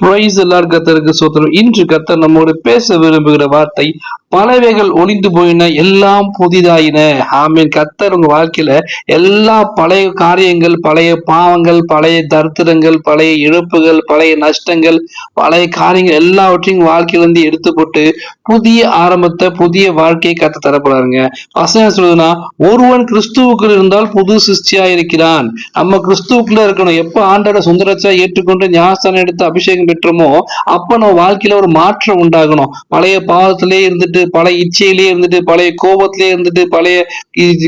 Price எல்லார் கத்தருக்கு சோத்திரம். இன்று கத்தர் நம்மோடு பேச விரும்புகிற வார்த்தை, பலவைகள் ஒளிந்து போயின, எல்லாம் புதிதாயின. ஆமீன். கத்தர் உங்க வாழ்க்கையில எல்லா பழைய காரியங்கள், பழைய பாவங்கள், பழைய தரித்திரங்கள், பழைய இழப்புகள், பழைய நஷ்டங்கள், பழைய காரியங்கள் எல்லாவற்றையும் உங்க வாழ்க்கையிலிருந்து எடுத்து போட்டு புதிய ஆரம்பத்தை, புதிய வாழ்க்கையை கத்த தரப்படுறாருங்க. வசனம் சொல்லுதுன்னா, ஒருவன் கிறிஸ்துவுக்குள் இருந்தால் புது சிருஷ்டியா இருக்கிறான். நம்ம கிறிஸ்துவுக்குள்ள இருக்கணும். எப்ப ஆண்டோட சுந்தரச்சா ஏற்றுக்கொண்டு ஞானஸ்தானம் எடுத்து அபிஷேகம் பெற்றோமோ அப்ப நம்ம வாழ்க்கையில ஒரு மாற்றம் உண்டாகணும். பழைய பாவத்திலே இருந்துட்டு, பழைய இச்சையிலே இருந்துட்டு, பழைய கோபத்திலே இருந்துட்டு, பழைய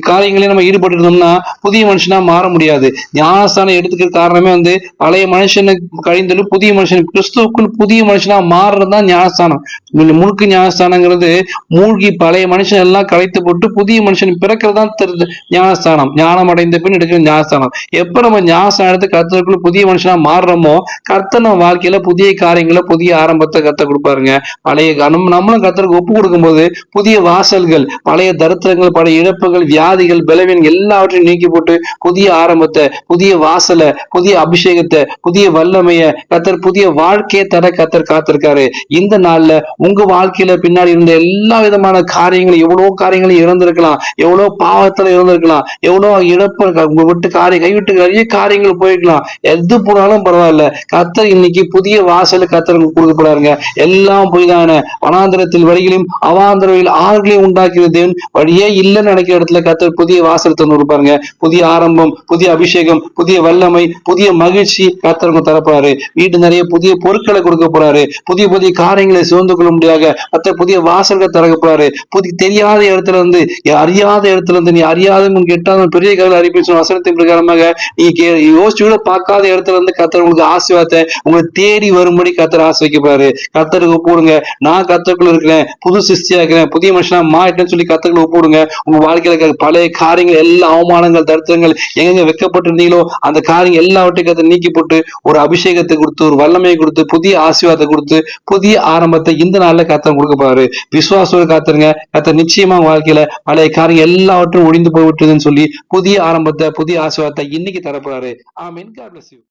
காரியங்களே நம்ம ஈடுபட்டு இருந்தோம்னா புதிய மனுஷனா மாற முடியாது. ஞானஸ்தானம் எடுத்துக்கிற காரணமே பழைய மனுஷனை கழிந்தது புதிய மனுஷன், கிறிஸ்துவுக்குள் புதிய மனுஷனா மாறுறதுதான் ஞானஸ்தானம். முழுக்க ஞானஸ்தானங்கிறது மூழ்கி பழைய மனுஷன் எல்லாம் கலைத்து போட்டு புதிய மனுஷன் பிறக்கிறதான் ஞானஸ்தானம். ஞானம் அடைந்த பின் எடுக்கிற ஞானஸ்தானம். எப்ப நம்ம ஞானஸ்தானம் எடுத்து கர்த்தருக்குள்ள புதிய மனுஷனா மாறுறோமோ கர்த்தர் நம்ம வாழ்க்கையில புதிய காரியங்களை, புதிய ஆரம்பத்தை கர்த்தர் கொடுப்பாருங்க. பழைய நம்மளும் கர்த்தருக்கு ஒப்பு கொடுக்கும் போது புதிய வாசல்கள், பழைய தரித்திரங்கள், பழைய இழப்புகள், வியாதிகள், பலவீனம் எல்லாவற்றையும் நீக்கி போட்டு புதிய ஆரம்பத்தை, புதிய வாசலை, புதிய அபிஷேகத்தை, புதிய வல்லமைய கர்த்தர், புதிய வாழ்க்கையை தர கர்த்தர் காத்திருக்காரு. இந்த நாள்ல உங்க வாழ்க்கையில பின்னாடி இருந்த எல்லா விதமான காரியங்களும், எவ்வளவு காரியங்களும் இழந்திருக்கலாம், எவ்வளவு பாவத்துல இழந்திருக்கலாம், எவ்வளவு இழப்பு உங்க விட்டு கைவிட்டு நிறைய காரியங்கள் போயிருக்கலாம். எது போனாலும் பரவாயில்ல, கர்த்தர் இன்னைக்கு புதிய வாசல் கர்த்தர் கொடுக்கப்படுறாருங்க. எல்லாம் புதிதான வனாந்திரத்தில் வழிகளையும் அவாந்திரவில் ஆறுகளையும் உண்டாக்கிற தேவன், வழியே இல்லைன்னு நினைக்கிற இடத்துல கர்த்தர் புதிய வாசல் தந்து கொடுப்பாருங்க. புதிய ஆரம்பம், புதிய அபிஷேகம், புதிய வல்லமை, புதிய மகிழ்ச்சி கர்த்தருக்கு தரப்போறாரு. வீட்டு நிறைய புதிய பொருட்களை கொடுக்க போறாரு. புதிய புதிய காரியங்களை சுதந்து கொள்ள முடியாத கர்த்தர் புதிய வாசல்கள் திறக்க போறாரு. புதிய தெரியாத இடத்துல இருந்து, அறியாத இடத்துல இருந்து, நீ அறியாத எட்டாவது பெரிய கால அறிவிப்பு வசனத்தின் பிரகாரமாக நீ யோசிச்சு கூட பார்க்காத இடத்துல இருந்து கர்த்தர் உங்களுக்கு ஆசீர்வாதத்தை உங்களை தேடி வரும்படி கர்த்தர் ஆசீர்வதிக்கப்படுறாரு. கர்த்தருக்கு ஒப்புடுங்க. நான் கர்த்தருக்குள்ள இருக்கிறேன், புது சிருஷ்டியா இருக்கிறேன், புதிய மனுஷனா மாறிட்டேன்னு சொல்லி கர்த்தருக்குள்ள ஒப்புடுங்க. உங்க வாழ்க்கையில பழைய காரியங்கள், எல்லா அவமானங்கள், தரித்திரங்கள் எங்க வைக்கப்பட்டிருந்தீங்களோ அந்த காரியங்கள் எல்லாவற்றையும் கர்த்தர் நீக்கி போட்டு ஒரு அபிஷேகத்தை கொடுத்து, ஒரு வல்லமையை கொடுத்து, புதிய ஆசீர்வாதத்தை கொடுத்து, புதிய ஆரம்பத்தை இந்த நாள்ல கர்த்தர் கொடுக்க போறாரு. விசுவாசோடு காத்துருங்க. கர்த்தர் நிச்சயமா வாழ்க்கையில பழைய காரியம் எல்லாவற்றும் ஒழிந்து போய்விட்டதுன்னு சொல்லி புதிய ஆரம்பத்தை, புதிய ஆசீர்வாதத்தை இன்னைக்கு தரப்போறாரு. ஆமென். God bless you.